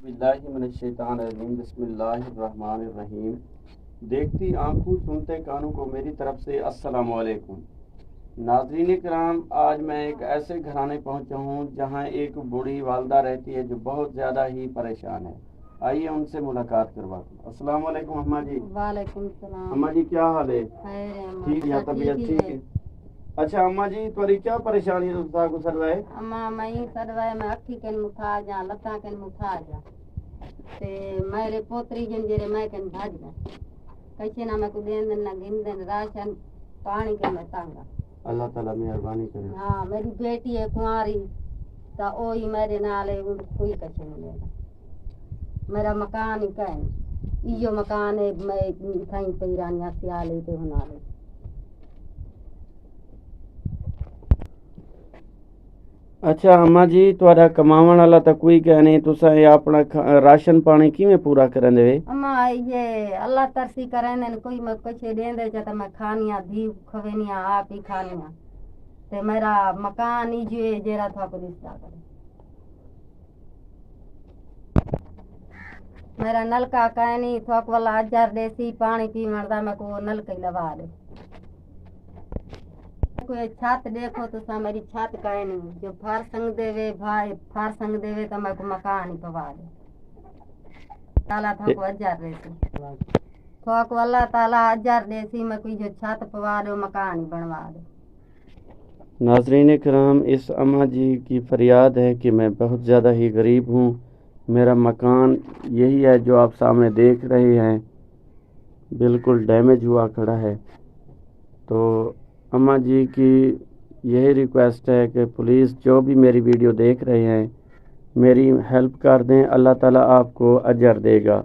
باللہ من الشیطان الرجیم بسم اللہ الرحمن الرحیم۔ دیکھتی آنکھوں سنتے کانوں کو میری طرف سے السلام علیکم۔ ناظرین کرام، آج میں ایک ایسے گھرانے پہنچا ہوں جہاں ایک بوڑھی والدہ رہتی ہے جو بہت زیادہ ہی پریشان ہے۔ آئیے ان سے ملاقات کرواتے ہیں۔ السلام علیکم اماں جی۔ وعلیکم السلام۔ اماں جی کیا حال ہے؟ ٹھیک ہے، طبیعت ٹھیک ہے؟ اچھا اماں جی تھوڑی کیا پریشانی ہے کو سر ہے؟ اماں میں سروائے میں اکھی کن مٹھا جا لتاں کن مٹھا جا تے میرے پوتری جن جڑے میں کن بھاج گئے کچھ نہ میں کو دین نہ گن دین راشن پانی کے میں تانگا۔ اللہ تعالیٰ مہربانی کرے۔ ہاں میری بیٹی ہے کنواری تا اوہی میرے نال ہے، کوئی کچھ نہیں لے گا۔ میرا مکان ہی کہیں ایو مکان ہے، میں تھیں پیرانیاں سیالے تے ہنالے۔ اچھا اماں جی تہاڈا کماون والا تا کوئی کہ نہیں، تساں اپنا راشن پانی کیویں پورا کرن دے؟ اماں یہ اللہ ترسی کریں دے کوئی میں کچھ دین دے تے میں کھانیاں دھی کھوینیاں آپ ہی کھانیاں تے میرا مکان ہی جو جیرا تھا کو رشتہ کرے۔ میرا نلکا کہیں نہیں تھوک والا اجار دیسی پانی پیون دا میں کو نلکا ہی لوا دے۔ کوئی چھت دیکھو تو سا میری چھت کہیں نہیں، جو فارسنگ دے وے بھائی فارسنگ دے وے تو میں کو مکان ہی پوا دے۔ تالا تھوک اجار دیسی تھوک والا تالا اجار دیسی میں کوئی جو چھت پوا دے مکان ہی بنوا دے۔ ناظرین کرام، اس اماں جی کی فریاد ہے کہ میں بہت زیادہ ہی غریب ہوں، میرا مکان یہی ہے جو آپ سامنے دیکھ رہے ہیں، بالکل ڈیمیج ہوا کھڑا ہے۔ تو اماں جی کی یہی ریکویسٹ ہے کہ پلیز جو بھی میری ویڈیو دیکھ رہے ہیں میری ہیلپ کر دیں، اللہ تعالیٰ آپ کو اجر دے گا۔